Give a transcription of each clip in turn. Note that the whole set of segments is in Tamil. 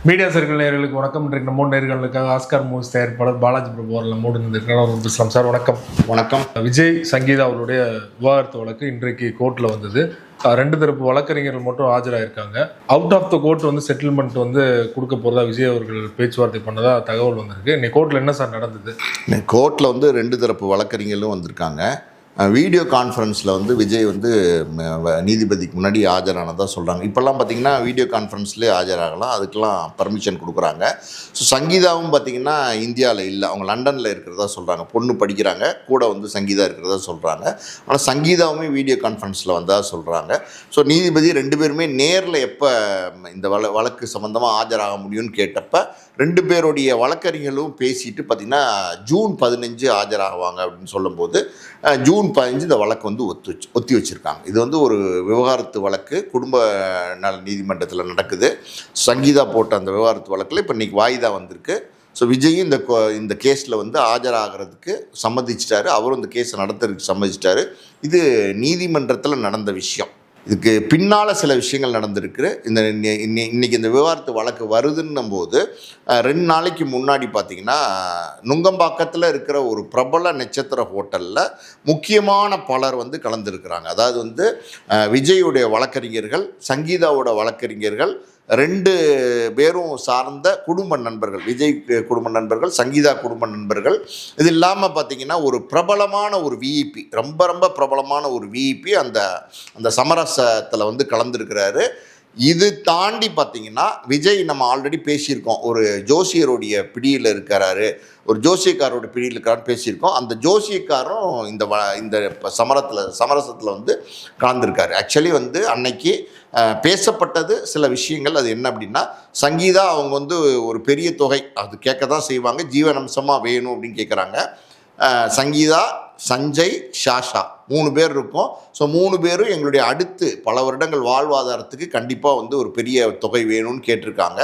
மீடியா சர்க்கிள் நேயர்களுக்கு வணக்கம். இன்றைக்கு நம்ம நேர்களுக்காக ஆஸ்கார் மூவிஸ் தயாரிப்பாளர் பாலாஜி பிரபு அவர்கள் நம்மோடு இருந்திருக்கிறார். அவர் பேசலாம். சார் வணக்கம். வணக்கம். விஜய் சங்கீதா அவருடைய விவாகரத்து வழக்கு இன்றைக்கு கோர்ட்டில் வந்தது. ரெண்டு தரப்பு வழக்கறிஞர்கள் மட்டும் ஆஜராயிருக்காங்க. Out of the court settlement கொடுக்க போகிறதா விஜய் அவர்கள் பேச்சுவார்த்தை பண்ணதா தகவல் வந்திருக்கு. இன்னைக்கு கோர்ட்டில் என்ன சார் நடந்தது? கோர்ட்டில் ரெண்டு தரப்பு வழக்கறிஞர்களும் வந்திருக்காங்க. வீடியோ கான்ஃபரன்ஸில் விஜய் நீதிபதிக்கு முன்னாடி ஆஜரானதாக சொல்கிறாங்க. இப்போல்லாம் பார்த்திங்கன்னா வீடியோ கான்ஃபரன்ஸ்லேயே ஆஜராகலாம், அதுக்கெல்லாம் பர்மிஷன் கொடுக்குறாங்க. ஸோ சங்கீதாவும் பார்த்திங்கன்னா இந்தியாவில் இல்லை, அவங்க லண்டனில் இருக்கிறதா சொல்கிறாங்க. பொண்ணு படிக்கிறாங்க, கூட சங்கீதா இருக்கிறதா சொல்கிறாங்க. ஆனால் சங்கீதாவுமே வீடியோ கான்ஃபரன்ஸில் வந்ததாக சொல்கிறாங்க. ஸோ நீதிபதி ரெண்டு பேருமே நேரில் எப்போ இந்த வழக்கு சம்மந்தமாக ஆஜராக முடியும்னு கேட்டப்ப ரெண்டு பேருடைய வழக்கறிஞர்களும் பேசிட்டு பார்த்திங்கன்னா ஜூன் 15 ஆஜராகுவாங்க அப்படின்னு சொல்லும்போது ஜூன் 15 இந்த வழக்கு ஒத்தி வச்சுருக்காங்க. இது ஒரு விவகாரத்து வழக்கு குடும்ப நல நீதிமன்றத்தில் நடக்குது. சங்கீதா போட்ட அந்த விவகாரத்து வழக்கில் இப்போ இன்றைக்கி வாய்தா வந்திருக்கு. ஸோ விஜயும் இந்த கேஸில் ஆஜராகிறதுக்கு சம்மதிச்சிட்டாரு. அவரும் இந்த கேஸை நடத்துறதுக்கு சம்மதிச்சிட்டாரு. இது நீதிமன்றத்தில் நடந்த விஷயம். இதுக்கு பின்னால் சில விஷயங்கள் நடந்திருக்கு. இன்றைக்கி இந்த விவகாரத்து வழக்கு வருதுன்னும் போது 2 நாளைக்கு முன்னாடி பார்த்திங்கன்னா நுங்கம்பாக்கத்தில் இருக்கிற ஒரு பிரபல நட்சத்திர ஹோட்டலில் முக்கியமான பலர் கலந்துருக்கிறாங்க. அதாவது விஜயுடைய வழக்கறிஞர்கள், சங்கீதாவோட வழக்கறிஞர்கள் 2 பேரும் சார்ந்த குடும்ப நண்பர்கள், விஜய் குடும்ப நண்பர்கள், சங்கீதா குடும்ப நண்பர்கள். இது இல்லாமல் பார்த்திங்கன்னா ஒரு பிரபலமான ஒரு விஇபி, ரொம்ப ரொம்ப பிரபலமான ஒரு விஇபி அந்த சமரசத்தில் கலந்துருக்கிறாரு. இது தாண்டி பார்த்திங்கன்னா விஜய் நம்ம ஆல்ரெடி பேசியிருக்கோம், ஒரு ஜோசியருடைய பிடியில் இருக்கிறாரு, ஒரு ஜோசியக்காரோட பிடியில் இருக்காருன்னு பேசியிருக்கோம். அந்த ஜோசியக்காரும் இந்த சமரசத்தில் கலந்துருக்காரு. ஆக்சுவலி அன்னைக்கு பேசப்பட்டது சில விஷயங்கள். அது என்ன அப்படின்னா, சங்கீதா அவங்க ஒரு பெரிய தொகை அது கேட்க தான் செய்வாங்க, ஜீவனம்சமாக வேணும் அப்படின்னு கேட்குறாங்க. சங்கீதா, சஞ்சய், ஷாஷா 3 பேர் இருக்கும். ஸோ 3 பேரும் எங்களுடைய அடுத்து பல வருடங்கள் வாழ்வாதாரத்துக்கு கண்டிப்பாக ஒரு பெரிய தொகை வேணும்னு கேட்டிருக்காங்க.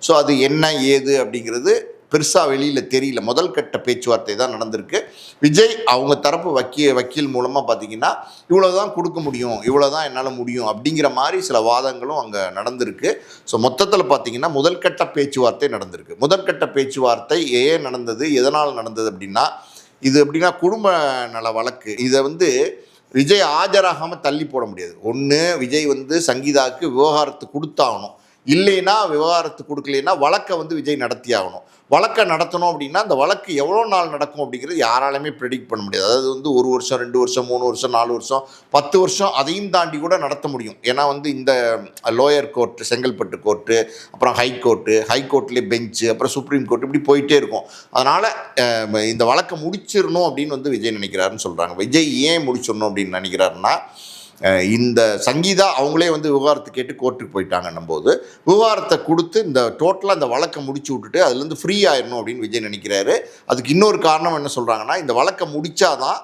ஸோ அது என்ன ஏது அப்படிங்கிறது பெருசாக வெளியில் தெரியல. முதல் கட்ட பேச்சுவார்த்தை தான் நடந்திருக்கு. விஜய் அவங்க தரப்பு வக்கீல் மூலமாக பார்த்திங்கன்னா இவ்வளோ தான் கொடுக்க முடியும், இவ்வளோ தான் என்னால் முடியும் அப்படிங்கிற மாதிரி சில வாதங்களும் அங்கே நடந்திருக்கு. ஸோ மொத்தத்தில் பார்த்திங்கன்னா முதல் கட்ட பேச்சுவார்த்தை நடந்திருக்கு. முதற்கட்ட பேச்சுவார்த்தை ஏன் நடந்தது, எதனால் நடந்தது அப்படின்னா, இது எப்படின்னா குடும்ப நல வழக்கு. இதை விஜய் ஆஜராகாமல் தள்ளி போட முடியாது. ஒன்று விஜய் சங்கீதாவுக்கு விவகாரத்து கொடுத்தாகணும், இல்லைன்னா விவகாரத்து கொடுக்கலைன்னா வழக்கை விஜய் நடத்தி ஆகணும். வழக்கை நடத்தணும் அப்படின்னா அந்த வழக்கு எவ்வளோ நாள் நடக்கும் அப்படிங்கிறது யாராலுமே ப்ரெடிக்ட் பண்ண முடியாது. அதாவது 1 வருஷம், 2 வருஷம், 3 வருஷம், 4 வருஷம், 10 வருஷம் அதையும் தாண்டி கூட நடத்த முடியும். ஏன்னா இந்த லோயர் கோர்ட்டு, செங்கல்பட்டு கோர்ட்டு, அப்புறம் ஹைகோர்ட்லேயே பெஞ்சு, அப்புறம் சுப்ரீம் கோர்ட், இப்படி போயிட்டே இருக்கும். அதனால் இந்த வழக்கை முடிச்சிடணும் அப்படின்னு விஜய் நினைக்கிறாருன்னு சொல்கிறாங்க. விஜய் ஏன் முடிச்சிடணும் அப்படின்னு நினைக்கிறாருன்னா, இந்த சங்கீதா அவங்களே விவகாரத்தை கேட்டு கோர்ட்டுக்கு போயிட்டாங்கன்னும் போது விவகாரத்தை கொடுத்து இந்த டோட்டலாக இந்த வழக்கை முடிச்சு விட்டுட்டு அதுலேருந்து ஃப்ரீ ஆயிடணும் அப்படின்னு விஜய் நினைக்கிறாரு. அதுக்கு இன்னொரு காரணம் என்ன சொல்கிறாங்கன்னா, இந்த வழக்கை முடித்தாதான்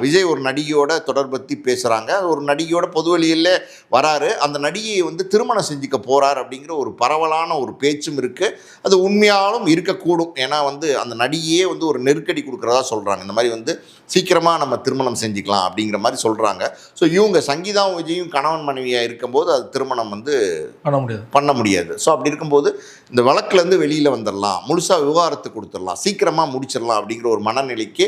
விஜய் ஒரு நடிகையோட தொடர்பத்தி பேசுகிறாங்க, ஒரு நடிகையோட பொதுவெளியிலே வராரு, அந்த நடிகையை திருமணம் செஞ்சுக்க போகிறார் அப்படிங்கிற ஒரு பரவலான ஒரு பேச்சும் இருக்குது. அது உண்மையாலும் இருக்கக்கூடும். ஏன்னா அந்த நடிகையே ஒரு நெருக்கடி கொடுக்குறதா சொல்கிறாங்க. இந்த மாதிரி சீக்கிரமாக நம்ம திருமணம் செஞ்சுக்கலாம் அப்படிங்கிற மாதிரி சொல்கிறாங்க. ஸோ இவங்க சங்கீதாவும் விஜயும் கணவன் மனைவியாக இருக்கும்போது அது திருமணம் பண்ண முடியாது. ஸோ அப்படி இருக்கும்போது இந்த வழக்குலேருந்து வெளியில் வந்துடலாம், முழுசாக விவகாரத்தை கொடுத்துடலாம், சீக்கிரமாக முடிச்சிடலாம் அப்படிங்கிற ஒரு மனநிலைக்கு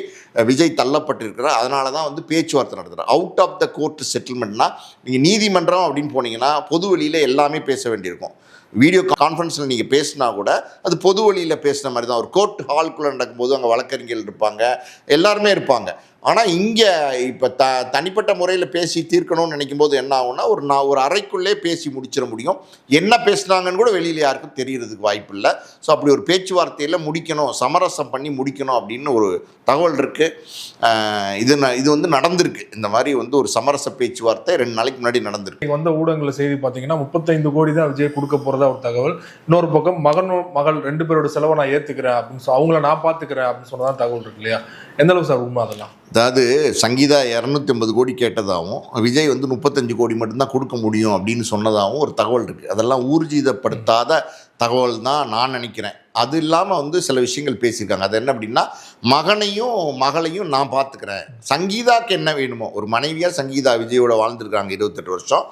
விஜய் தள்ளப்பட்டிருக்கிறார். அதனால தான் பேச்சுவார்த்தை நடத்துகிறார். அவுட் ஆஃப் த கோர்ட் செட்டில்மெண்ட்னா, நீங்கள் நீதிமன்றம் அப்படின்னு போனீங்கன்னா பொது வெளியில் எல்லாமே பேச வேண்டியிருக்கும். வீடியோ கான்ஃபரன்ஸில் நீங்கள் பேசினா கூட அது பொது வழியில் பேசுகிற மாதிரி தான். ஒரு கோர்ட் ஹால்குள்ளே நடக்கும்போது அங்கே வழக்கறிஞர்கள் இருப்பாங்க, எல்லாருமே இருப்பாங்க. ஆனால் இங்கே இப்போ தனிப்பட்ட முறையில் பேசி தீர்க்கணும்னு நினைக்கும் போது என்ன ஆகும்னா, ஒரு அறைக்குள்ளே பேசி முடிச்சிட முடியும். என்ன பேசுனாங்கன்னு கூட வெளியில் யாருக்கும் தெரியறதுக்கு வாய்ப்பு இல்லை. ஸோ அப்படி ஒரு பேச்சுவார்த்தையில் முடிக்கணும், சமரசம் பண்ணி முடிக்கணும் அப்படின்னு ஒரு தகவல் இருக்குது. இது நடந்திருக்கு. இந்த மாதிரி ஒரு சமரச பேச்சுவார்த்தை 2 நாளைக்கு முன்னாடி நடந்திருக்கு. ஊடகங்களில் செய்தி பார்த்தீங்கன்னா 35 கோடி தான் விஜய் கொடுக்க போகிறதா ஒரு தகவல். இன்னொரு பக்கம் மகள் 2 பேரோட செலவை நான் ஏற்றுக்கிறேன் அப்படின்னு அவங்கள நான் பார்த்துக்கிறேன் அப்படின்னு சொன்னதான் தகவல் இருக்கு இல்லையா? எந்த அளவு சார் உண்மை அதெல்லாம்? அதாவது சங்கீதா 250 கோடி கேட்டதாகவும் விஜய் 35 கோடி மட்டும்தான் கொடுக்க முடியும் அப்படின்னு சொன்னதாகவும் ஒரு தகவல் இருக்குது. அதெல்லாம் ஊர்ஜிதப்படுத்தாத தகவல் தான் நான் நினைக்கிறேன். அது இல்லாமல் வந்து சில விஷயங்கள் பேசியிருக்காங்க. அது என்ன அப்படின்னா, மகனையும் மகளையும் நான் பார்த்துக்கிறேன், சங்கீதாக்கு என்ன வேணுமோ, ஒரு மனைவியாக சங்கீதா விஜயோட வாழ்ந்துருக்காங்க 28 வருஷம்,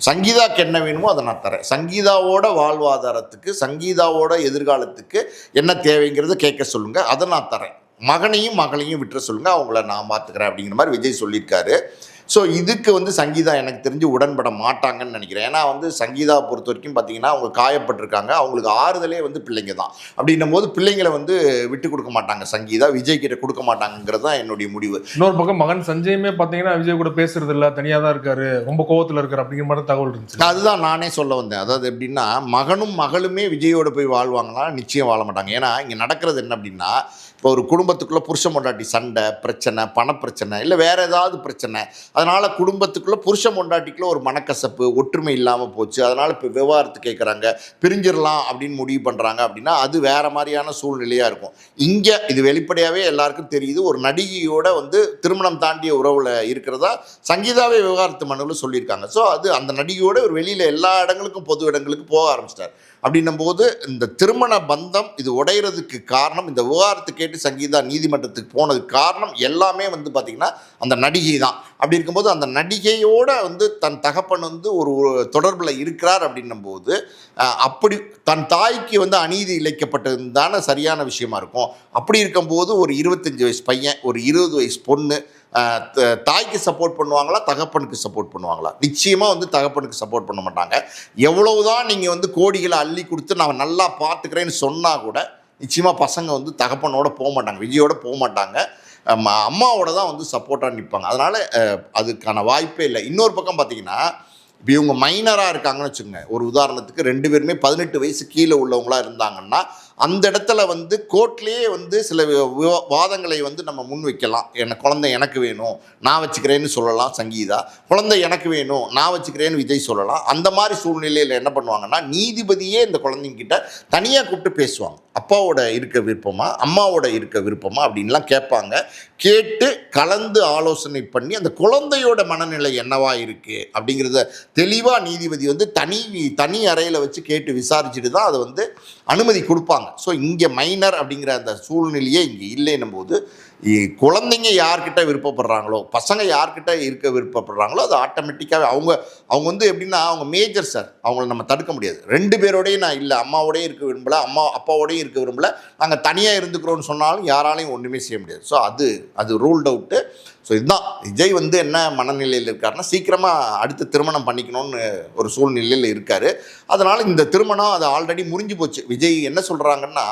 சங்கீதாக்கு என்ன வேணுமோ அதை நான் தரேன், சங்கீதாவோட வாழ்வாதாரத்துக்கு சங்கீதாவோட எதிர்காலத்துக்கு என்ன தேவைங்கிறத கேட்க சொல்லுங்கள், அதை நான் தரேன், மகனையும் மகளையும் விட்டுற சொல்லுங்கள், அவங்கள நான் பார்த்துக்கிறேன் அப்படிங்கிற மாதிரி விஜய் சொல்லியிருக்காரு. ஸோ இதுக்கு வந்து சங்கீதா எனக்கு தெரிஞ்சு உடன்பட மாட்டாங்கன்னு நினைக்கிறேன். ஏன்னா வந்து சங்கீதாவை பொறுத்த வரைக்கும் பார்த்தீங்கன்னா அவங்க காயப்பட்டிருக்காங்க, அவங்களுக்கு ஆறுதலே வந்து பிள்ளைங்க தான். அப்படின்னும் போது பிள்ளைங்களை வந்து விட்டு கொடுக்க மாட்டாங்க சங்கீதா, விஜய் கிட்ட கொடுக்க மாட்டாங்கிறது தான் என்னுடைய முடிவு. இன்னொரு பக்கம் மகன் சஞ்சயுமே பார்த்தீங்கன்னா விஜய் கூட பேசுறது இல்லை, தனியாக தான் இருக்காரு, ரொம்ப கோவத்தில் இருக்காரு அப்படிங்கிற மாதிரி தகவல் இருந்துச்சு. அதுதான் நானே சொல்ல வந்தேன். அதாவது எப்படின்னா, மகனும் மகளுமே விஜயோட போய் வாழ்வாங்களா? நிச்சயம் வாழ மாட்டாங்க. ஏன்னா இங்கே நடக்கிறது என்ன அப்படின்னா, இப்போ ஒரு குடும்பத்துக்குள்ளே புருஷ பொண்டாட்டி சண்டை, பிரச்சனை, பணப்பிரச்சனை, இல்லை வேறு ஏதாவது பிரச்சனை, அதனால் குடும்பத்துக்குள்ளே புருஷ பொண்டாட்டிக்குள்ளே ஒரு மனக்கசப்பு, ஒற்றுமை இல்லாமல் போச்சு, அதனால் இப்போ விவாகரத்து கேட்குறாங்க, பிரிஞ்சிடலாம் அப்படின்னு முடிவு பண்ணுறாங்க அப்படின்னா அது வேறு மாதிரியான சூழ்நிலையாக இருக்கும். இங்கே இது வெளிப்படையாகவே எல்லாருக்கும் தெரியுது, ஒரு நடிகையோட வந்து திருமணம் தாண்டிய உறவில் இருக்கிறதா சங்கீதாவே விவாகரத்து மனுவில் சொல்லியிருக்காங்க. ஸோ அது அந்த நடிகையோட ஒரு வெளியில் எல்லா இடங்களுக்கும் பொது இடங்களுக்கு போக ஆரம்பிச்சிட்டார். அப்படின்னும் போது இந்த திருமண பந்தம் இது உடையிறதுக்கு காரணம், இந்த விவாகரத்து கேட்டு சங்கீதா நீதிமன்றத்துக்கு போனதுக்கு காரணம் எல்லாமே வந்து பார்த்திங்கன்னா அந்த நடிகை தான். அப்படி இருக்கும்போது அந்த நடிகையோட வந்து தன் தகப்பன் வந்து ஒரு தொடர்பில் இருக்கிறார் அப்படின்னும் போது அப்படி தன் தாய்க்கு வந்து அநீதி இழைக்கப்பட்டது தானே சரியான விஷயமா இருக்கும். அப்படி இருக்கும்போது ஒரு 25 வயசு பையன், ஒரு 20 வயசு பொண்ணு தாய்க்கு சப்போர்ட் பண்ணுவாங்களா, தகப்பனுக்கு சப்போர்ட் பண்ணுவாங்களா? நிச்சயமாக வந்து தகப்பனுக்கு சப்போர்ட் பண்ண மாட்டாங்க. எவ்வளவுதான் நீங்கள் வந்து கோடிகளை அள்ளி கொடுத்து நான் நல்லா பார்த்துக்கிறேன்னு சொன்னால் கூட நிச்சயமாக பசங்க வந்து தகப்பனோட போக மாட்டாங்க, விஜயோட போக மாட்டாங்க, அம்மாவோட தான் வந்து சப்போர்ட்டாக நிற்பாங்க. அதனால் அதுக்கான வாய்ப்பே இல்லை. இன்னொரு பக்கம் பார்த்தீங்கன்னா, இப்போ இவங்க மைனராக இருக்காங்கன்னு வச்சுக்கோங்க, ஒரு உதாரணத்துக்கு 2 பேருமே 18 வயசு கீழே உள்ளவங்களாக இருந்தாங்கன்னா அந்த இடத்துல வந்து கோர்ட்லேயே வந்து சில வாதங்களை வந்து நம்ம முன் வைக்கலாம். குழந்தை எனக்கு வேணும் நான் வச்சுக்கிறேன்னு சொல்லலாம் சங்கீதா, குழந்தை எனக்கு வேணும் நான் வச்சுக்கிறேன்னு விஜய் சொல்லலாம். அந்த மாதிரி சூழ்நிலையில் என்ன பண்ணுவாங்கன்னா, நீதிபதியே இந்த குழந்தைங்கிட்ட தனியாக கூப்பிட்டு பேசுவாங்க, அப்பாவோட இருக்க விருப்பமா அம்மாவோட இருக்க விருப்பமா அப்படின்லாம் கேட்பாங்க. கேட்டு கலந்து ஆலோசனை பண்ணி அந்த குழந்தையோட மனநிலை என்னவா இருக்குது அப்படிங்கிறத தெளிவாக நீதிபதி வந்து தனி அறையில் வச்சு கேட்டு விசாரிச்சுட்டு தான் அதை வந்து அனுமதி கொடுப்பாங்க. ஸோ இங்கே மைனர் அப்படிங்கிற அந்த சூழ்நிலையே இங்கே இல்லைன்னும் போது குழந்தைங்க யார்கிட்ட விருப்பப்படுறாங்களோ, பசங்க யார்கிட்ட இருக்க விருப்பப்படுறாங்களோ அது ஆட்டோமேட்டிக்காகவே அவங்க வந்து எப்படின்னா அவங்க மேஜர் சார், அவங்கள நம்ம தடுக்க முடியாது. 2 பேரோடையும் நான் இல்லை அம்மாவோடய இருக்க விரும்பலை, அப்பாவோடையும் இருக்க விரும்பலை, நாங்கள் தனியாக இருந்துக்கிறோன்னு சொன்னாலும் யாராலையும் ஒன்றுமே செய்ய முடியாது. ஸோ அது ரூல்ட் அவுட்டு. ஸோ இதுதான் விஜய் வந்து என்ன மனநிலையில் இருக்காருன்னா, சீக்கிரமாக அடுத்து திருமணம் பண்ணிக்கணும்னு ஒரு சூழ்நிலையில் இருக்கார். அதனால் இந்த திருமணம் அது ஆல்ரெடி முறிஞ்சு போச்சு. விஜய் என்ன சொல்கிறாங்கன்னா,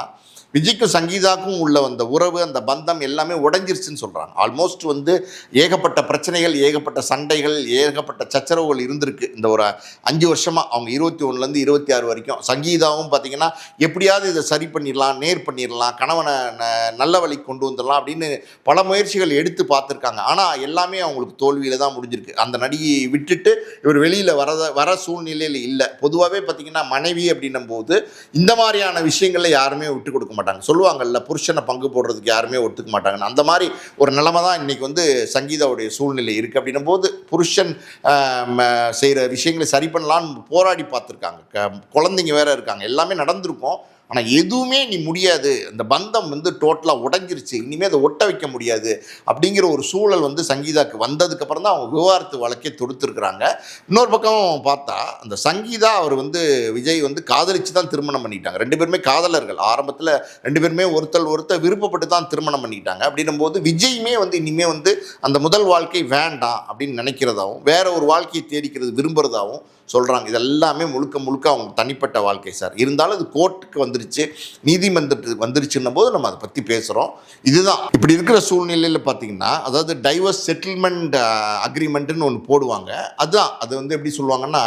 விஜய்க்கும் சங்கீதாக்கும் உள்ள அந்த உறவு அந்த பந்தம் எல்லாமே உடைஞ்சிருச்சுன்னு சொல்கிறாங்க. ஆல்மோஸ்ட் வந்து ஏகப்பட்ட பிரச்சனைகள், ஏகப்பட்ட சண்டைகள், ஏகப்பட்ட சச்சரவுகள் இருந்திருக்கு இந்த ஒரு 5 வருஷமாக. அவங்க 21லேருந்து 26 வரைக்கும் சங்கீதாவும் பார்த்திங்கன்னா எப்படியாவது இதை சரி பண்ணிடலாம், நேர் பண்ணிடலாம், கணவனை நல்ல வழிக்கு கொண்டு வந்துடலாம் அப்படின்னு பல முயற்சிகள் எடுத்து பார்த்துருக்காங்க. ஆனால் எல்லாமே அவங்களுக்கு தோல்வியில் தான் முடிஞ்சிருக்கு. அந்த நடிகையை விட்டுட்டு இவர் வெளியில் வர சூழ்நிலையில் இல்லை. பொதுவாகவே பார்த்திங்கன்னா மனைவி அப்படின்னும் போது இந்த மாதிரியான விஷயங்களில் யாருமே விட்டு கொடுக்க மாட்டாங்க. சொல்லுவாங்கல்ல, புருஷனை பங்கு போடுறதுக்கு யாருமே ஒத்துக்க மாட்டாங்கன்னு. அந்த மாதிரி ஒரு நிலைமை தான் இன்றைக்கி வந்து சங்கீதாவுடைய சூழ்நிலை இருக்குது. அப்படின்னும் போது புருஷன் செய்கிற விஷயங்களை சரி பண்ணலான்னு போராடி பார்த்துருக்காங்க. குழந்தைங்க வேற இருக்காங்க, எல்லாமே நடந்திருக்கும். ஆனால் எதுவுமே நீ முடியாது, அந்த பந்தம் வந்து டோட்டலாக உடைஞ்சிருச்சு, இனிமேல் அதை ஒட்ட வைக்க முடியாது அப்படிங்கிற ஒரு சூழல் வந்து சங்கீதாவுக்கு வந்ததுக்கப்புறம் தான் அவங்க விவாகரத்து வழக்கே தொடுத்துருக்குறாங்க. இன்னொரு பக்கம் பார்த்தா அந்த சங்கீதா அவர் வந்து விஜய் வந்து காதலிச்சு தான் திருமணம் பண்ணிட்டாங்க. 2 பேருமே காதலர்கள். ஆரம்பத்தில் 2 பேருமே ஒருத்தர் விருப்பப்பட்டு தான் திருமணம் பண்ணிக்கிட்டாங்க. அப்படின்னும் போது விஜயுமே வந்து இனிமேல் வந்து அந்த முதல் வாழ்க்கை வேண்டாம் அப்படின்னு நினைக்கிறதாகவும் வேற ஒரு வாழ்க்கையை தேடிக்கிறது விரும்புகிறதாகவும் சொல்கிறாங்க. இதெல்லாமே முழுக்க அவங்க தனிப்பட்ட வாழ்க்கை சார். இருந்தாலும் அது கோர்ட்டுக்கு வந்துருச்சு, நீதிமன்றத்துக்கு வந்துருச்சுன்னும் போது நம்ம அதை பற்றி பேசுகிறோம். இதுதான் இப்படி இருக்கிற சூழ்நிலையில் பார்த்தீங்கன்னா, அதாவது டைவர்ஸ் செட்டில்மெண்ட் அக்ரிமெண்ட்டுன்னு ஒன்று போடுவாங்க. அது வந்து எப்படி சொல்லுவாங்கன்னா,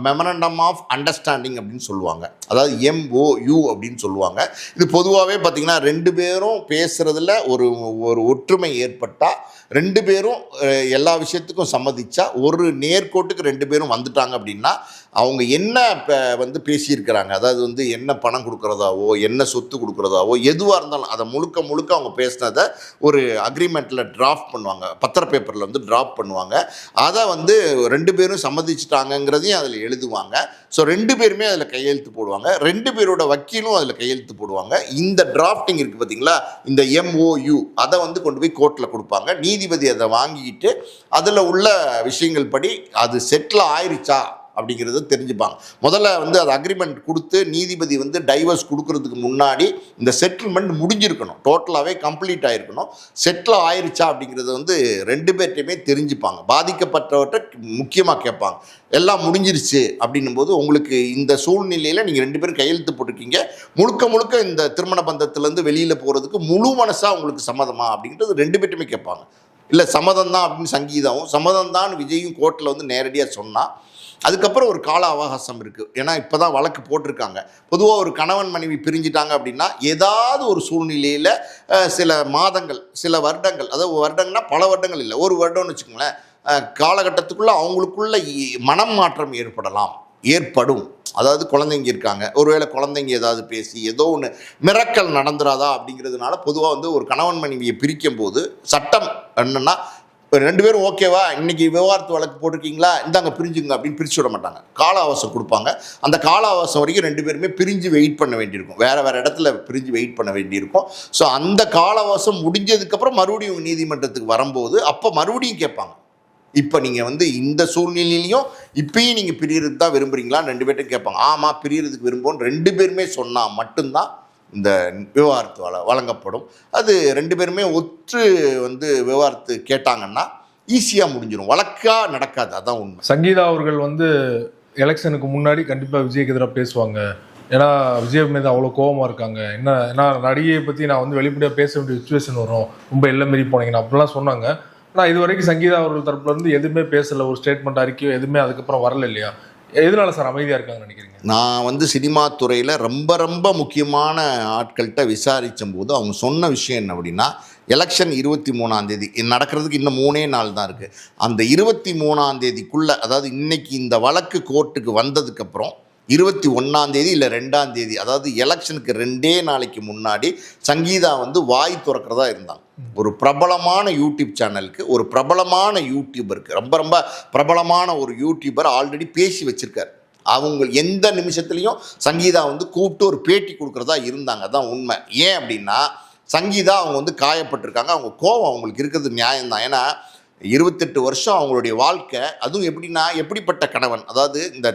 மெமரண்டம் ஆஃப் அண்டர்ஸ்டாண்டிங் அப்படின்னு சொல்லுவாங்க. அதாவது MOU அப்படின்னு சொல்லுவாங்க. இது பொதுவாகவே பார்த்தீங்கன்னா 2 பேரும் பேசுகிறதுல ஒரு ஒற்றுமை ஏற்பட்டால், 2 பேரும் எல்லா விஷயத்துக்கும் சம்மதிச்சா, ஒரு நேர்கோட்டுக்கு 2 பேரும் வந்துட்டாங்க அப்படின்னா அவங்க என்ன வந்து பேசியிருக்கிறாங்க, அதாவது வந்து என்ன பணம் கொடுக்குறதாவோ என்ன சொத்து கொடுக்குறதாவோ எதுவாக இருந்தாலும் அதை முழுக்க அவங்க பேசினதை ஒரு அக்ரிமெண்ட்டில் டிராஃப்ட் பண்ணுவாங்க, பத்திர பேப்பரில் வந்து டிராஃப்ட் பண்ணுவாங்க. அதை வந்து 2 பேரும் சம்மதிச்சிட்டாங்கங்கிறதையும் அதில் எழுதுவாங்க. ஸோ 2 பேருமே அதில் கையெழுத்து போடுவாங்க. 2 பேரோட வக்கீலும் அதில் கையெழுத்து போடுவாங்க. இந்த டிராஃப்டிங் இருக்குது பார்த்தீங்களா, இந்த MOU அதை வந்து கொண்டு போய் கோர்ட்டில் கொடுப்பாங்க. நீதிபதி அதை வாங்கிக்கிட்டு அதில் உள்ள விஷயங்கள் படி அது செட்டில் ஆயிருச்சா அப்படிங்கிறத தெரிஞ்சுப்பாங்க. முதல்ல வந்து அது அக்ரிமெண்ட் கொடுத்து நீதிபதி வந்து டைவர்ஸ் கொடுக்கறதுக்கு முன்னாடி இந்த செட்டில்மெண்ட் முடிஞ்சிருக்கணும், டோட்டலாகவே கம்ப்ளீட் ஆகிருக்கணும். செட்டில் ஆயிருச்சா அப்படிங்கிறத வந்து 2 பேர்ட்டையுமே தெரிஞ்சுப்பாங்க. பாதிக்கப்பட்டவர்கிட்ட முக்கியமாக கேட்பாங்க, எல்லாம் முடிஞ்சிருச்சு அப்படின்னும் போது உங்களுக்கு இந்த சூழ்நிலையில் நீங்கள் 2 பேரும் கையெழுத்து போட்டிருக்கீங்க, முழுக்க முழுக்க இந்த திருமண பந்தத்திலேருந்து வெளியில் போகிறதுக்கு முழு மனசாக உங்களுக்கு சம்மதமா அப்படிங்கிறது 2 பேர்ட்டுமே கேட்பாங்க. இல்லை சம்மதம் தான் அப்படின்னு சங்கீதாவும், சம்மதம் தான் விஜயும் கோர்ட்டில் வந்து நேரடியாக சொன்னால் அதுக்கப்புறம் ஒரு கால அவகாசம் இருக்குது. ஏன்னா இப்போ தான் வழக்கு போட்டிருக்காங்க. பொதுவாக ஒரு கணவன் மனைவி பிரிஞ்சிட்டாங்க அப்படின்னா ஏதாவது ஒரு சூழ்நிலையில் சில மாதங்கள், சில வருடங்கள், அதாவது வருடங்கள்னா பல வருடங்கள் இல்லை, ஒரு வருடம்னு வச்சுக்கோங்களேன், காலகட்டத்துக்குள்ளே அவங்களுக்குள்ள மனம் மாற்றம் ஏற்படும். அதாவது குழந்தைங்க இருக்காங்க, ஒருவேளை குழந்தைங்க ஏதாவது பேசி ஏதோ ஒன்று மிரக்கல் நடந்துராதா அப்படிங்கிறதுனால பொதுவாக வந்து ஒரு கணவன் மனைவியை பிரிக்கும் போது சட்டம் என்னென்னா, 2 பேரும் ஓகேவா, இன்னைக்கு விவாகரத்து வழக்கு போட்டிருக்கீங்களா, இந்தாங்க பிரிஞ்சுங்க அப்படின்னு பிரித்து விட மாட்டாங்க. கால அவகாசம் கொடுப்பாங்க. அந்த கால அவகாசம் வரைக்கும் 2 பேருமே பிரிஞ்சு வெயிட் பண்ண வேண்டியிருக்கும், வேறு இடத்துல பிரிஞ்சு வெயிட் பண்ண வேண்டியிருக்கும். ஸோ அந்த கால அவகாசம் முடிஞ்சதுக்கப்புறம் மறுபடியும் நீதிமன்றத்துக்கு வரும்போது அப்போ மறுபடியும் கேட்பாங்க, இப்போ நீங்கள் வந்து இந்த சூழ்நிலையிலையும் இப்பயும் நீங்கள் பிரியறதுக்கு தான் விரும்புகிறீங்களான்னு 2 பேர்ட்டும் கேட்பாங்க. ஆமாம் பிரியறதுக்கு விரும்புவோம் 2 பேருமே சொன்னால் மட்டும்தான் இந்த விவாகரத்து வழங்கப்படும். அது 2 பேருமே ஒற்று வந்து விவாகரத்து கேட்டாங்கன்னா ஈஸியாக முடிஞ்சிடும், வழக்காக நடக்காது. அதான் உண்மை. சங்கீதா அவர்கள் வந்து எலெக்ஷனுக்கு முன்னாடி கண்டிப்பாக விஜய்க்கு எதிராக பேசுவாங்க, ஏன்னா விஜய் மீது அவ்வளோ கோபமாக இருக்காங்க, ஏன்னா நடிகையை பற்றி நான் வந்து வெளிப்படையாக பேச வேண்டிய சுச்சுவேஷன் வரும், ரொம்ப எல்லாம் மீறி போனீங்கன்னா அப்படிலாம் சொன்னாங்க. ஆனால் இது வரைக்கும் சங்கீதா அவர்கள் தரப்புல இருந்து எதுவுமே பேசலை, ஒரு ஸ்டேட்மெண்ட் அறிக்கையோ எதுவுமே அதுக்கப்புறம் வரல இல்லையா? எதனால சார் அமைதியாக இருக்காங்கன்னு நினைக்கிறீங்க? நான் வந்து சினிமா துறையில் ரொம்ப முக்கியமான ஆட்கள்கிட்ட விசாரித்த போது அவங்க சொன்ன விஷயம் என்ன அப்படின்னா, எலெக்ஷன் 23ஆம் தேதி நடக்கிறதுக்கு இன்னும் 3 நாள் தான் இருக்குது. அந்த 23ஆம் தேதிக்குள்ளே, அதாவது இன்னைக்கு இந்த வழக்கு கோர்ட்டுக்கு வந்ததுக்கப்புறம் 21ஆம் தேதி இல்லை 2ஆம் தேதி, அதாவது எலெக்ஷனுக்கு 2 நாளைக்கு முன்னாடி சங்கீதா வந்து வாய் துறக்கிறதா இருந்தாங்க. ஒரு பிரபலமான யூடியூப் சேனலுக்கு, ஒரு பிரபலமான யூடியூபருக்கு, ரொம்ப பிரபலமான ஒரு யூடியூபர் ஆல்ரெடி பேசி வச்சுருக்கார். அவங்க எந்த நிமிஷத்துலையும் சங்கீதா வந்து கூப்பிட்டு ஒரு பேட்டி கொடுக்குறதா இருந்தாங்க. அதான் உண்மை. ஏன் அப்படின்னா சங்கீதா அவங்க வந்து காயப்பட்டிருக்காங்க, அவங்க கோபம் அவங்களுக்கு இருக்கிறது நியாயம்தான். ஏன்னா 28 வருஷம் அவங்களுடைய வாழ்க்கை, அதுவும் எப்படின்னா எப்படிப்பட்ட கணவன், அதாவது இந்த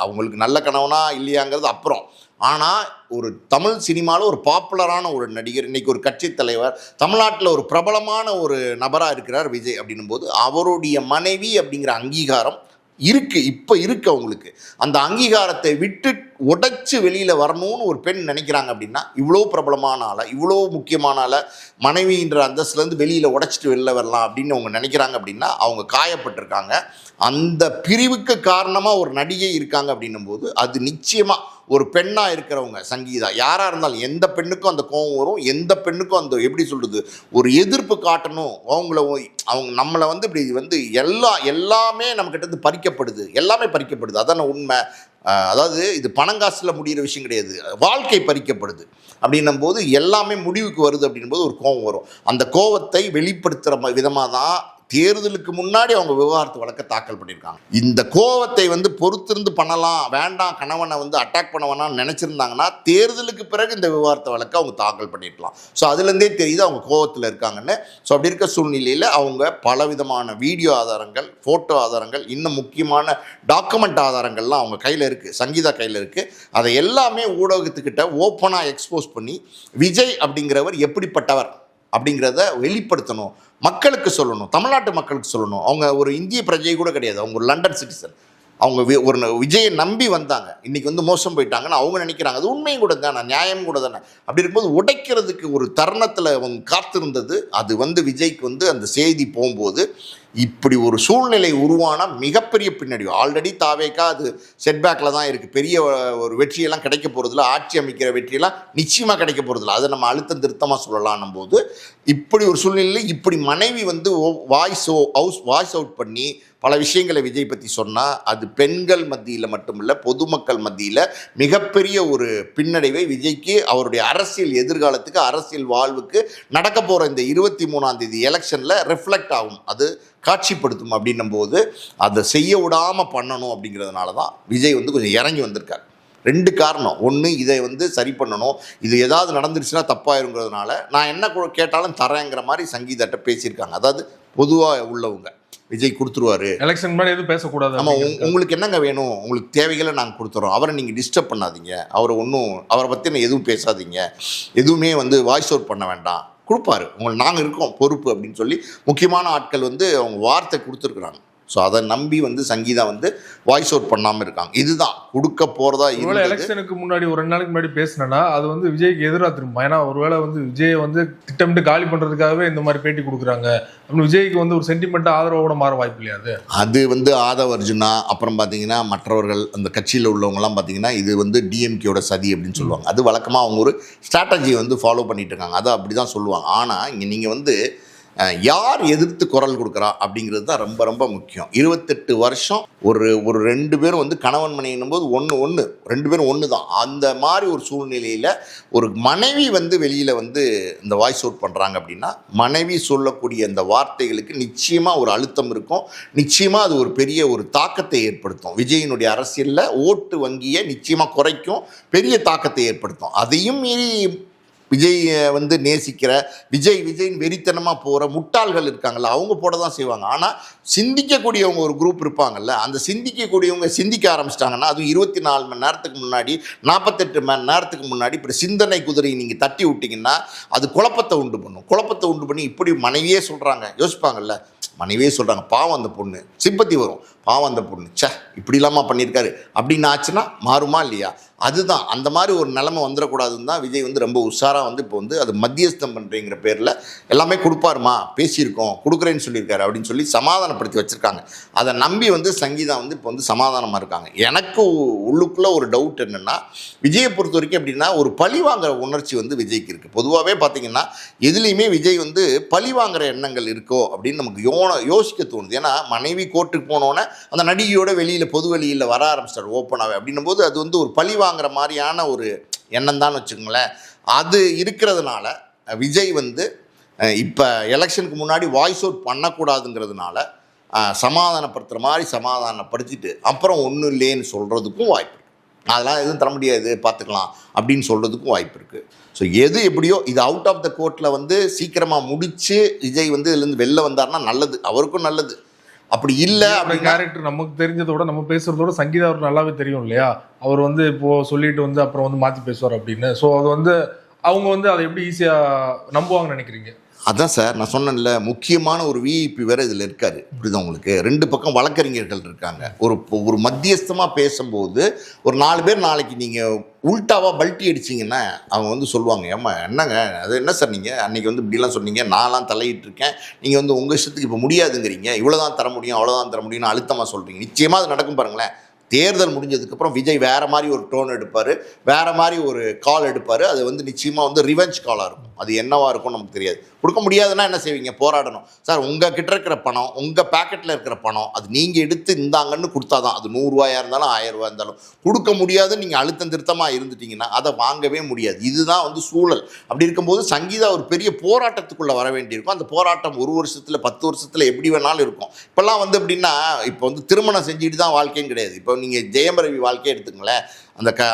அவங்களுக்கு நல்ல கணவனா இல்லையாங்கிறது அப்புறம், ஆனால் ஒரு தமிழ் சினிமாவில் ஒரு பாப்புலரான ஒரு நடிகர், இன்றைக்கி ஒரு கட்சி தலைவர், தமிழ்நாட்டில் ஒரு பிரபலமான ஒரு நபராக இருக்கிறார் விஜய் அப்படின்னும் போது அவருடைய மனைவி அப்படிங்கிற அங்கீகாரம் இருக்குது, இப்போ இருக்குது அவங்களுக்கு. அந்த அங்கீகாரத்தை விட்டு உடைச்சு வெளியில் வரணும்னு ஒரு பெண் நினைக்கிறாங்க அப்படின்னா, இவ்வளோ பிரபலமான ஆளை, இவ்வளோ முக்கியமான ஆளை மனைவின்ற அந்தஸ்துலேருந்து வெளியில் உடைச்சிட்டு வெளில வரலாம் அப்படின்னு அவங்க நினைக்கிறாங்க அப்படின்னா அவங்க காயப்பட்டிருக்காங்க. அந்த பிரிவுக்கு காரணமாக ஒரு நடிகை இருக்காங்க அப்படின்னும் போது அது நிச்சயமாக ஒரு பெண்ணாக இருக்கிறவங்க சங்கீதா யாராக இருந்தாலும் எந்த பெண்ணுக்கும் அந்த கோபம் வரும், எந்த பெண்ணுக்கும் அந்த எப்படி சொல்கிறது ஒரு எதிர்ப்பு காட்டணும், அவங்க நம்மளை வந்து இப்படி வந்து எல்லாமே நம்மக்கிட்ட பறிக்கப்படுது, எல்லாமே பறிக்கப்படுது. அதான உண்மை. அதாவது இது பணங்காசில் முடிகிற விஷயம் கிடையாது, வாழ்க்கை பறிக்கப்படுது அப்படின்னும் போது எல்லாமே முடிவுக்கு வருது அப்படின்னும் போது ஒரு கோபம் வரும். அந்த கோபத்தை வெளிப்படுத்துகிற விதமாக தான் தேர்தலுக்கு முன்னாடி அவங்க விவாகரத்து வழக்கை தாக்கல் பண்ணியிருக்காங்க. இந்த கோவத்தை வந்து பொறுத்திருந்து பண்ணலாம், வேண்டாம் கணவனை வந்து அட்டாக் பண்ண வேணாம்னு நினச்சிருந்தாங்கன்னா தேர்தலுக்கு பிறகு இந்த விவாகரத்து வழக்கை அவங்க தாக்கல் பண்ணியிருக்கலாம். ஸோ அதுலேருந்தே தெரியுது அவங்க கோவத்தில் இருக்காங்கன்னு. ஸோ அப்படி இருக்க சூழ்நிலையில் அவங்க பலவிதமான வீடியோ ஆதாரங்கள், ஃபோட்டோ ஆதாரங்கள், இன்னும் முக்கியமான டாக்குமெண்ட் ஆதாரங்கள்லாம் அவங்க கையில் இருக்குது, சங்கீதா கையில் இருக்குது. அதை எல்லாமே ஊடகத்துக்கிட்ட ஓப்பனாக எக்ஸ்போஸ் பண்ணி விஜய் அப்படிங்கிறவர் எப்படிப்பட்டவர் அப்படிங்கிறத வெளிப்படுத்தணும், மக்களுக்கு சொல்லணும், தமிழ்நாட்டு மக்களுக்கு சொல்லணும். அவங்க ஒரு இந்திய பிரஜை கூட கிடையாது, அவங்க ஒரு லண்டன் சிட்டிசன். அவங்க ஒரு விஜயை நம்பி வந்தாங்க, இன்றைக்கி வந்து மோசம் போயிட்டாங்கன்னு அவங்க நினைக்கிறாங்க. அது உண்மையும் கூட தானே, நியாயம் கூட தானே. அப்படி இருக்கும்போது உடைக்கிறதுக்கு ஒரு தருணத்தில் அவங்க காத்திருந்தது. அது வந்து விஜய்க்கு வந்து அந்த செய்தி போகும்போது இப்படி ஒரு சூழ்நிலை உருவான மிகப்பெரிய பின்னடைவு. ஆல்ரெடி தாவேக்கா அது செட்பேக்கில் தான் இருக்குது, பெரிய ஒரு வெற்றியெல்லாம் கிடைக்க போகிறதில்ல, ஆட்சி அமைக்கிற வெற்றியெல்லாம் நிச்சயமாக கிடைக்க போகிறதில்ல, அதை நம்ம அழுத்தம் திருத்தமாக சொல்லலான்னும் போது இப்படி ஒரு சூழ்நிலையில் இப்படி மனைவி வந்து வாய்ஸ் அவுட் பண்ணி பல விஷயங்களை விஜய் பற்றி சொன்னால் அது பெண்கள் மத்தியில் மட்டுமில்லை பொதுமக்கள் மத்தியில் மிகப்பெரிய ஒரு பின்னடைவை விஜய்க்கு, அவருடைய அரசியல் எதிர்காலத்துக்கு, அரசியல் வாழ்வுக்கு நடக்க போகிற இந்த 23ஆம் தேதி எலெக்ஷனில் ரிஃப்ளெக்ட் ஆகும். அது காட்சிப்படுத்தும் அப்படின்னும் போது அதை செய்ய விடாமல் பண்ணணும் அப்படிங்கிறதுனால தான் விஜய் வந்து கொஞ்சம் இறங்கி வந்திருக்கார். 2 காரணம். ஒன்று, இதை வந்து சரி பண்ணணும், இது ஏதாவது நடந்துருச்சுன்னா தப்பாயிருங்கிறதுனால நான் என்ன கேட்டாலும் தரேங்கிற மாதிரி சங்கீதாட்ட பேசியிருக்காங்க. அதாவது பொதுவாக உள்ளவங்க விஜய் கொடுத்துருவாரு, எலெக்ஷன் முன்னாடி எதுவும் பேசக்கூடாது, நம்ம உங்களுக்கு என்னங்க வேணும், உங்களுக்கு தேவைகளை நாங்கள் கொடுத்துறோம், அவரை நீங்கள் டிஸ்டர்ப் பண்ணாதீங்க, அவரை பற்றி எதுவும் பேசாதீங்க, எதுவுமே வந்து வாய்ஸ் அவுட் பண்ண வேண்டாம், கொடுப்பாரு, உங்களுக்கு நாங்கள் இருக்கோம் பொறுப்பு அப்படின்னு சொல்லி முக்கியமான ஆட்கள் வந்து அவங்க வார்த்தை கொடுத்துருக்குறாங்க. ஸோ அதை நம்பி வந்து சங்கீதா வந்து வாய்ஸ் அவுட் பண்ணாமல் இருக்காங்க. இதுதான் கொடுக்க போகிறதா. ஒருவேளை எலெக்ஷனுக்கு முன்னாடி ஒரு 2 நாளைக்கு முன்னாடி பேசினா அது வந்து விஜய்க்கு எதிராக திரும்ப. ஏன்னா ஒருவேளை வந்து விஜயை வந்து திட்டமிட்டு காலி பண்ணுறதுக்காகவே இந்த மாதிரி பேட்டி கொடுக்குறாங்க அப்படின்னு விஜய்க்கு வந்து ஒரு சென்டிமெண்ட்டாக ஆதரவோட மாற வாய்ப்பு இல்லையா? அது வந்து ஆதவ் அர்ஜுனா, அப்புறம் பார்த்தீங்கன்னா மற்றவர்கள் அந்த கட்சியில் உள்ளவங்கலாம் பார்த்தீங்கன்னா இது வந்து டிஎம்கேயோட சதி அப்படின்னு சொல்லுவாங்க. அது வழக்கமாக அவங்க ஒரு ஸ்ட்ராட்டஜியை வந்து ஃபாலோ பண்ணிட்டு இருக்காங்க. அதை அப்படி தான் சொல்லுவாங்க. ஆனால் இங்கே நீங்கள் வந்து யார் எதிர்த்து குரல் கொடுக்குறா அப்படிங்கிறது தான் ரொம்ப ரொம்ப முக்கியம். 28 வருஷம் ஒரு 2 பேரும் வந்து கணவன் மனைவின்னும் போது ஒன்று 2 பேரும் ஒன்று தான். அந்த மாதிரி ஒரு சூழ்நிலையில் ஒரு மனைவி வந்து வெளியில் வந்து இந்த வாய்ஸ் அவுட் பண்ணுறாங்க அப்படின்னா மனைவி சொல்லக்கூடிய அந்த வார்த்தைகளுக்கு நிச்சயமாக ஒரு அழுத்தம் இருக்கும், நிச்சயமாக அது ஒரு பெரிய ஒரு தாக்கத்தை ஏற்படுத்தும். விஜயினுடைய அரசியலில் ஓட்டு வங்கியை நிச்சயமாக குறைக்கும், பெரிய தாக்கத்தை ஏற்படுத்தும். அதையும் மீறி விஜய் வந்து நேசிக்கிற விஜயின் வெறித்தனமாக போகிற முட்டாள்கள் இருக்காங்கல்ல, அவங்க போட தான் செய்வாங்க. ஆனால் சிந்திக்கக்கூடியவங்க ஒரு குரூப் இருப்பாங்கல்ல, அந்த சிந்திக்கக்கூடியவங்க சிந்திக்க ஆரம்பிச்சிட்டாங்கன்னா அதுவும் 24 மணி நேரத்துக்கு முன்னாடி 48 மணி நேரத்துக்கு முன்னாடி இப்படி சிந்தனை குதிரையை நீங்கள் தட்டி விட்டிங்கன்னா அது குழப்பத்தை உண்டு பண்ணும். குழப்பத்தை உண்டு பண்ணி இப்படி மனைவியே சொல்கிறாங்க, யோசிப்பாங்கல்ல, மனைவியே சொல்கிறாங்க, பாவம் அந்த பொண்ணு, சிம்பத்தி வரும், பாவம் அந்த பொண்ணு, இப்படி இல்லாமல் பண்ணியிருக்காரு அப்படின்னு ஆச்சுன்னா மாறுமா இல்லையா? அதுதான் அந்த மாதிரி ஒரு நிலைமை வந்துடக்கூடாதுன்னு தான் விஜய் வந்து ரொம்ப உஷாராக வந்து இப்போ வந்து அது மத்தியஸ்தம் பண்ணுறேங்கிற பேரில் எல்லாமே கொடுப்பாருமா, பேசியிருக்கோம், கொடுக்குறேன்னு சொல்லியிருக்காரு அப்படின்னு சொல்லி சமாதானப்படுத்தி வச்சுருக்காங்க. அதை நம்பி வந்து சங்கீதா வந்து இப்போ வந்து சமாதானமாக இருக்காங்க. எனக்கு உள்ளுக்குள்ளே ஒரு டவுட் என்னென்னா, விஜயை பொறுத்த வரைக்கும் எப்படின்னா ஒரு பழி வாங்குற உணர்ச்சி வந்து விஜய்க்கு இருக்குது. பொதுவாகவே பார்த்தீங்கன்னா எதுலேயுமே விஜய் வந்து பழி வாங்குற எண்ணங்கள் இருக்கோ அப்படின்னு நமக்கு யோசிக்க தோணுது. ஏன்னா மனைவி கோர்ட்டுக்கு போனோன்னே அந்த நடிகையோட வெளியில் பொது வெளியில் வர ஆரம்பிச்சிட்டார் ஓப்பனாகவே. அப்படின்னும் போது அது வந்து ஒரு பழி வாங்குற மாதிரியான ஒரு எண்ணம் தான் வச்சுக்கோங்களேன். அது இருக்கிறதுனால விஜய் வந்து இப்போ எலெக்ஷனுக்கு முன்னாடி வாய்ஸ் அவுட் பண்ணக்கூடாதுங்கிறதுனால சமாதானப்படுத்துகிற மாதிரி சமாதானப்படுத்திட்டு அப்புறம் ஒன்றும் இல்லைன்னு சொல்கிறதுக்கும் வாய்ப்பு இருக்குது. அதெல்லாம் எதுவும் தர முடியாது, பார்த்துக்கலாம் அப்படின்னு சொல்கிறதுக்கும் வாய்ப்பு இருக்குது. ஸோ எது எப்படியோ இது அவுட் ஆஃப் த கோர்ட்டில் வந்து சீக்கிரமாக முடித்து விஜய் வந்து இதுலேருந்து வெளில வந்தார்னா நல்லது, அவருக்கும் நல்லது. அப்படி இல்லை அப்படி கேரக்டர் நமக்கு தெரிஞ்சதோட நம்ம பேசுறதோட சங்கீதா அவருக்கு நல்லாவே தெரியும் இல்லையா? அவர் வந்து இப்போ சொல்லிட்டு வந்து அப்புறம் வந்து மாற்றி பேசுவார் அப்படின்னு. ஸோ அது வந்து அவங்க வந்து அதை எப்படி ஈஸியாக நம்புவாங்கன்னு நினைக்கிறீங்க? அதான் சார் நான் சொன்னேன்ல, முக்கியமான ஒரு விஐபி வேறு இதில் இருக்கார். இப்படிதான் உங்களுக்கு 2 பக்கம் வழக்கறிஞர்கள் இருக்காங்க. ஒரு மத்தியஸ்தமாக பேசும்போது ஒரு 4 பேர் நாளைக்கு நீங்கள் உல்ட்டாவாக பல்ட்டி அடிச்சிங்கன்னா அவங்க வந்து சொல்லுவாங்க, ஏம்மா என்னங்க அது என்ன சார் நீங்கள் அன்றைக்கி வந்து இப்படிலாம் சொன்னீங்க, நான்லாம் தலையிட்டுருக்கேன், நீங்கள் வந்து உங்கள் இஷ்டத்துக்கு இப்போ முடியாதுங்கிறீங்க, இவ்வளோ தான் தர முடியும் அவ்வளோதான் தர முடியும்னு அழுத்தமாக சொல்கிறீங்க. நிச்சயமாக அது நடக்கும் பாருங்களேன். தேர்தல் முடிஞ்சதுக்கப்புறம் விஜய் வேறு மாதிரி ஒரு டோன் எடுப்பார், வேறு மாதிரி ஒரு கால் எடுப்பார். அது வந்து நிச்சயமாக வந்து ரிவெஞ்ச் காலாக இருக்கும். அது என்னவாக இருக்கும்னு நமக்கு தெரியாது. கொடுக்க முடியாதுன்னா என்ன செய்வீங்க? போராடணும். சார் உங்கள் கிட்ட இருக்கிற பணம், உங்கள் பேக்கெட்டில் இருக்கிற பணம், அது நீங்கள் எடுத்து இந்தாங்கன்னு கொடுத்தா தான், அது 100 ரூபாயாக இருந்தாலும் 1000 ரூபா இருந்தாலும் கொடுக்க முடியாதுன்னு நீங்கள் அழுத்தம் திருத்தமாக இருந்துட்டீங்கன்னா அதை வாங்கவே முடியாது. இதுதான் வந்து சூழல். அப்படி இருக்கும்போது சங்கீதா ஒரு பெரிய போராட்டத்துக்குள்ளே வர வேண்டியிருக்கும். அந்த போராட்டம் 1 வருஷத்தில் 10 வருஷத்தில் எப்படி வேணாலும் இருக்கும். இப்போல்லாம் வந்து எப்படின்னா இப்போ வந்து திருமணம் செஞ்சுட்டு தான் வாழ்க்கைன்னு கிடையாது. இப்போ நீங்கள் ஜெயம் ரவி வாழ்க்கையை எடுத்துங்களேன்,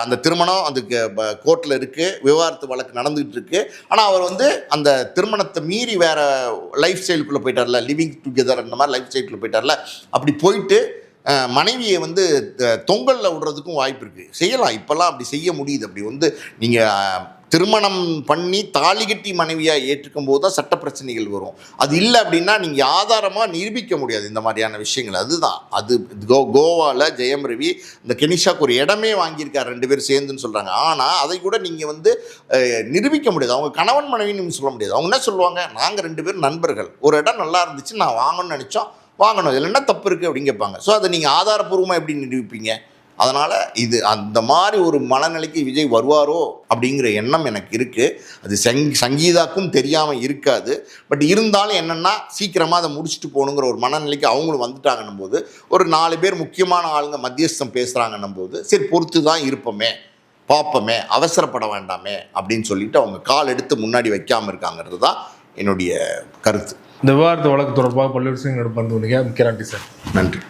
அந்த திருமணம் அதுக்கு கோர்ட்டில் இருக்குது, விவாகரத்து வழக்கு நடந்துகிட்டு இருக்குது. ஆனால் அவர் வந்து அந்த திருமணத்தை மீறி வேறு லைஃப் ஸ்டைலுக்குள்ளே போயிட்டார்ல, லிவிங் டுகெதர் அந்த மாதிரி லைஃப் ஸ்டைலுக்குள்ளே போயிட்டார்ல. அப்படி போயிட்டு மனைவியை வந்து தொங்கலில் விடுறதுக்கும் வாய்ப்பு இருக்குது. செய்யலாம், இப்போல்லாம் அப்படி செய்ய முடியுது. அப்படி வந்து நீங்கள் திருமணம் பண்ணி தாலி கட்டி மனைவியாக ஏற்றுக்கும் போது தான் சட்ட பிரச்சனைகள் வரும். அது இல்லை அப்படின்னா நீங்கள் ஆதாரமாக நிரூபிக்க முடியாது இந்த மாதிரியான விஷயங்கள். அதுதான் அது கோவாவில் ஜெயம் ரவி இந்த கெனிஷாக்கு ஒரு இடமே வாங்கியிருக்காரு 2 பேர் சேர்ந்துன்னு சொல்கிறாங்க. ஆனால் அதை கூட நீங்கள் வந்து நிரூபிக்க முடியாது. அவங்க கணவன் மனைவின்னு சொல்ல முடியாது. அவங்க என்ன சொல்லுவாங்க, நாங்கள் 2 பேரும் நண்பர்கள், ஒரு இடம் நல்லா இருந்துச்சு, நான் வாங்கணும்னு நினச்சோம், வாங்கணும், இதில் என்ன தப்பு இருக்குது அப்படின்னு கேட்பாங்க. ஸோ அதை நீங்கள் ஆதாரப்பூர்வமாக எப்படி நிரூபிப்பீங்க? அதனால் இது அந்த மாதிரி ஒரு மனநிலைக்கு விஜய் வருவாரோ அப்படிங்கிற எண்ணம் எனக்கு இருக்குது. அது சங்கீதாக்கும் தெரியாமல் இருக்காது. பட் இருந்தாலும் என்னென்னா சீக்கிரமாக அதை முடிச்சுட்டு போகணுங்கிற ஒரு மனநிலைக்கு அவங்களும் வந்துட்டாங்கன்னும் போது, ஒரு 4 பேர் முக்கியமான ஆளுங்க மத்தியஸ்தம் பேசுகிறாங்கன்னும் போது சரி பொறுத்து தான் இருப்போமே, பார்ப்போமே, அவசரப்பட வேண்டாமே அப்படின்னு சொல்லிட்டு அவங்க கால் எடுத்து முன்னாடி வைக்காமல் இருக்காங்கிறது தான் என்னுடைய கருத்து. இந்த விவாகரத்து வழக்கு தொடர்பாக பல்வேறு விஷயங்கள் பந்து மிக்க நன்றி சார். நன்றி.